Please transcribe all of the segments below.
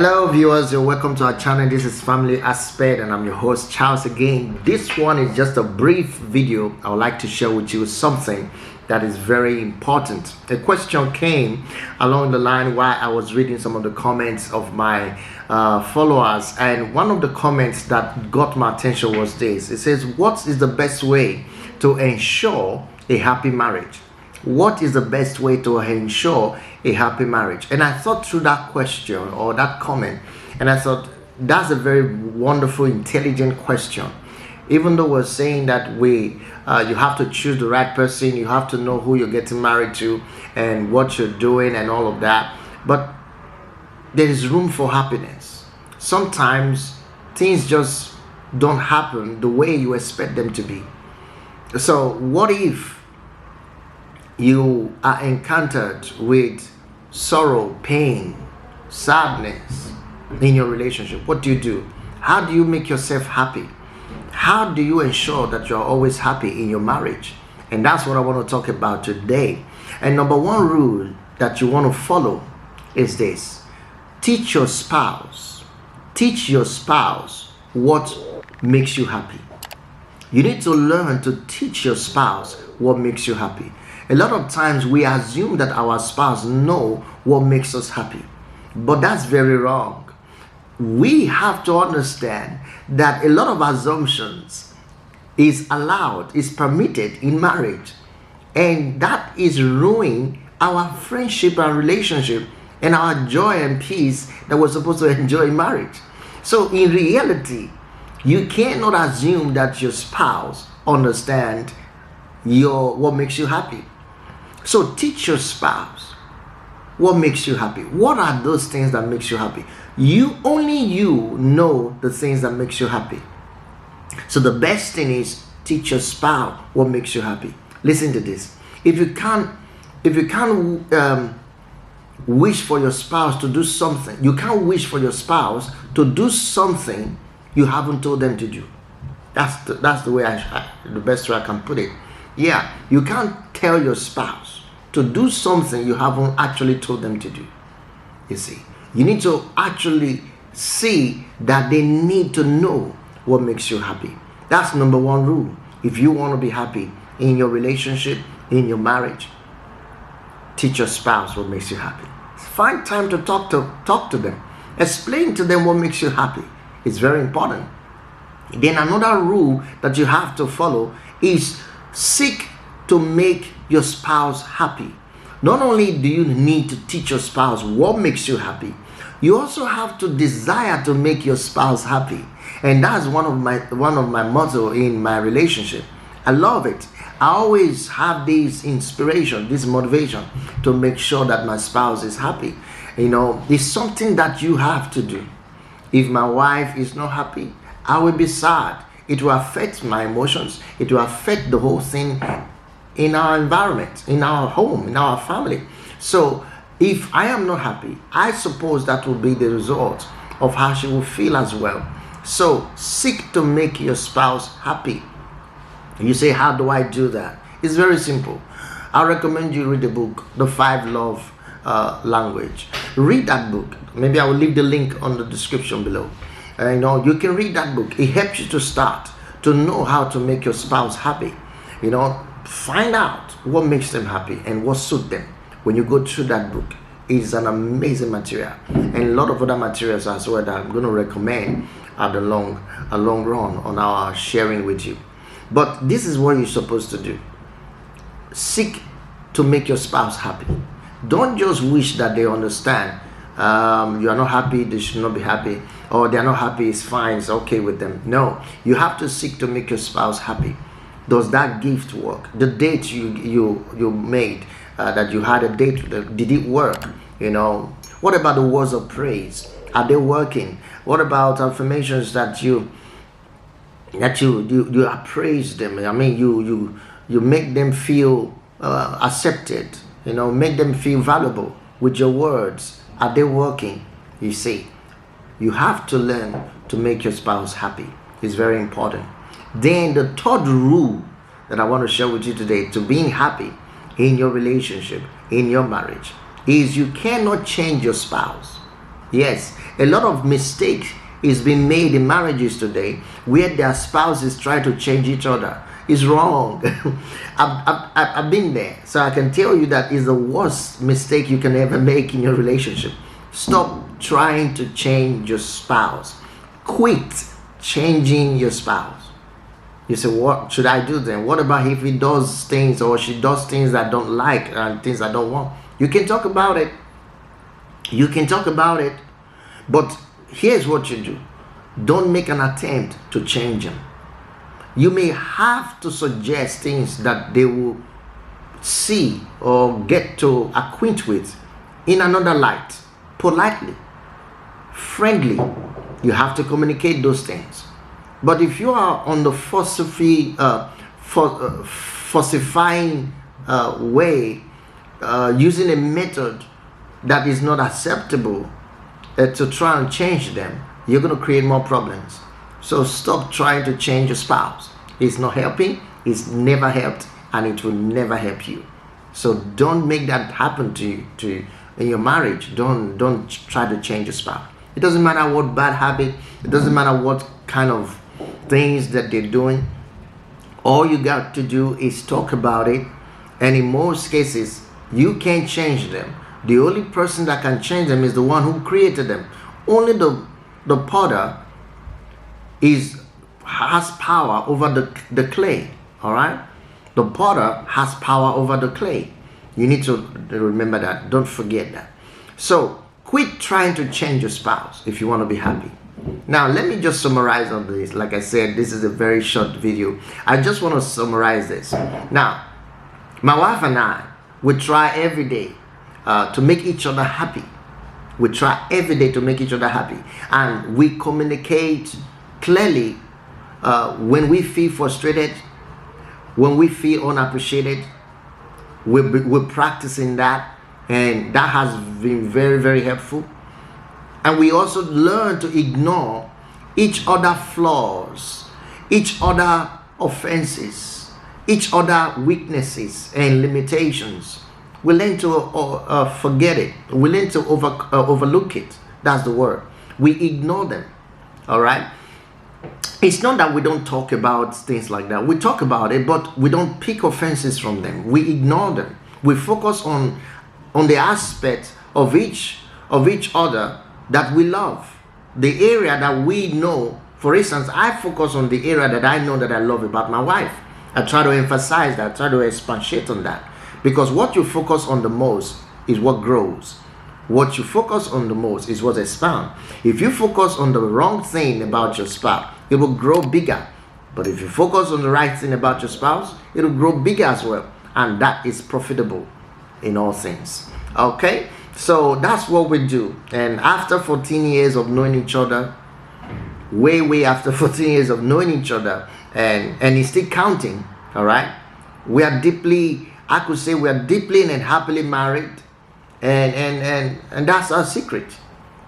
Hello viewers, you're welcome to our channel. This is Family Aspect and I'm your host Charles again. This one is just a brief video. I would like to share with you something that is very important. A question came along the line while I was reading some of the comments of my followers, and one of the comments that got my attention was this. It says, what is the best way to ensure a happy marriage? What is the best way to ensure a happy marriage? And I thought through that question or that comment, and I thought that's a very wonderful, intelligent question. Even though we're saying that you have to choose the right person, you have to know who you're getting married to and what you're doing and all of that, but there is room for happiness. Sometimes things just don't happen the way you expect them to be. So what if you are encountered with sorrow, pain, sadness in your relationship? What do? How do you make yourself happy? How do you ensure that you're always happy in your marriage? And that's what I want to talk about today. And number one rule that you want to follow is this: teach your spouse what makes you happy. You need to learn to teach your spouse what makes you happy. A lot of times we assume that our spouse know what makes us happy, but that's very wrong. We have to understand that a lot of assumptions is permitted in marriage, and that is ruining our friendship and relationship and our joy and peace that we're supposed to enjoy in marriage. So in reality, you cannot assume that your spouse understand what makes you happy. So teach your spouse what makes you happy. What are those things that makes you happy? Only you know the things that makes you happy. So the best thing is teach your spouse what makes you happy. Listen to this. If you can't wish for your spouse to do something, you can't wish for your spouse to do something you haven't told them to do. That's the way the best way I can put it. Yeah, you can't tell your spouse to do something you haven't actually told them to do. You see, you need to actually see that they need to know what makes you happy. That's number one rule. If you want to be happy in your relationship, in your marriage, teach your spouse what makes you happy. Find time to talk to them. Explain to them what makes you happy. It's very important. Then another rule that you have to follow is seek to make your spouse happy. Not only do you need to teach your spouse what makes you happy, you also have to desire to make your spouse happy. And that's one of my motto in my relationship. I love it. I always have this inspiration, this motivation to make sure that my spouse is happy. It's something that you have to do. If my wife is not happy, I will be sad. It will affect my emotions. It will affect the whole thing in our environment, in our home, in our family. So if I am not happy, I suppose that will be the result of how she will feel as well. So seek to make your spouse happy. You say, how do I do that? It's very simple. I recommend you read the book, The 5 Love Language. Read that book. Maybe I will leave the link on the description below. You can read that book. It helps you to start to know how to make your spouse happy. Find out what makes them happy and what suits them. When you go through that book, it's an amazing material, and a lot of other materials as well that I'm going to recommend at a long run on our sharing with you. But this is what you're supposed to do. Seek to make your spouse happy. Don't just wish that they understand. You are not happy, they should not be happy, or they are not happy, it's fine, it's okay with them. No, you have to seek to make your spouse happy. Does that gift work? The date you made, that you had a date with them, did it work? What about the words of praise? Are they working? What about affirmations that you appraise them? I mean, you make them feel accepted. Make them feel valuable with your words. Are they working? You see, you have to learn to make your spouse happy. It's very important. Then the third rule that I want to share with you today to being happy in your relationship, in your marriage, is you cannot change your spouse. Yes, a lot of mistakes is being made in marriages today where their spouses try to change each other. It's wrong. I've been there, so I can tell you that is the worst mistake you can ever make in your relationship. Stop trying to change your spouse. Quit changing your spouse. You say, what should I do then? What about if he does things or she does things that I don't like and things I don't want? You can talk about it. You can talk about it. But here's what you do. Don't make an attempt to change them. You may have to suggest things that they will see or get to acquaint with in another light, politely, friendly. You have to communicate those things. But if you are on the falsifying way, using a method that is not acceptable to try and change them, you're going to create more problems. So stop trying to change your spouse. It's not helping, it's never helped, and it will never help you. So don't make that happen to you in your marriage. Don't try to change your spouse. It doesn't matter what bad habit, it doesn't matter what kind of things that they're doing. All you got to do is talk about it, and in most cases you can't change them. The only person that can change them is the one who created them. Only the potter has power over the clay. All right, the potter has power over the clay. You need to remember that. Don't forget that. So quit trying to change your spouse if you want to be happy. Now let me just summarize on this. Like I said, this is a very short video. I just want to summarize this. Now, my wife and I, we try every day to make each other happy. We try every day to make each other happy, and we communicate clearly when we feel frustrated, when we feel unappreciated. We're practicing that, and that has been very, very helpful. And we also learn to ignore each other flaws, each other offenses, each other weaknesses and limitations. We learn to forget it. We learn to overlook it. That's the word. We ignore them. All right. It's not that we don't talk about things like that. We talk about it, but we don't pick offenses from them. We ignore them. We focus on the aspect of each other that we love, the area that we know. For instance, I focus on the area that I know that I love about my wife. I try to emphasize that, try to expatiate on that, because what you focus on the most is what grows. What you focus on the most is what expands. If you focus on the wrong thing about your spouse, it will grow bigger. But if you focus on the right thing about your spouse, it will grow bigger as well, and that is profitable in all things. Okay, so that's what we do. And after 14 years of knowing each other, way after 14 years of knowing each other, and it's still counting. All right, we are deeply, I could say we are deeply and happily married, and that's our secret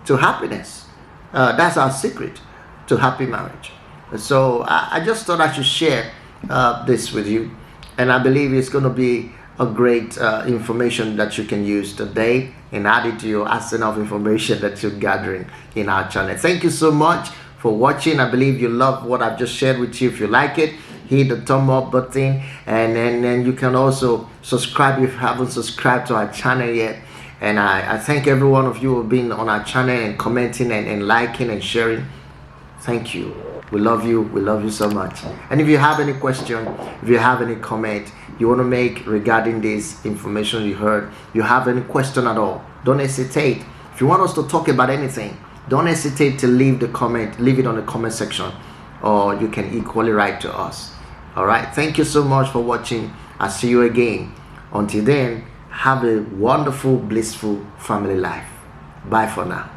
to happiness. That's our secret to happy marriage. So I just thought I should share this with you, and I believe it's going to be a great information that you can use today and add it to your arsenal of information that you're gathering in our channel. Thank you so much for watching. I believe you love what I've just shared with you. If you like it, hit the thumb up button, and then you can also subscribe if you haven't subscribed to our channel yet. And I thank every one of you for being on our channel and commenting and liking and sharing. Thank you. We love you. We love you so much. And if you have any question, if you have any comment you want to make regarding this information you heard, you have any question at all, don't hesitate. If you want us to talk about anything, don't hesitate to leave it on the comment section, or you can equally write to us. All right. Thank you so much for watching. I'll see you again. Until then, have a wonderful, blissful family life. Bye for now.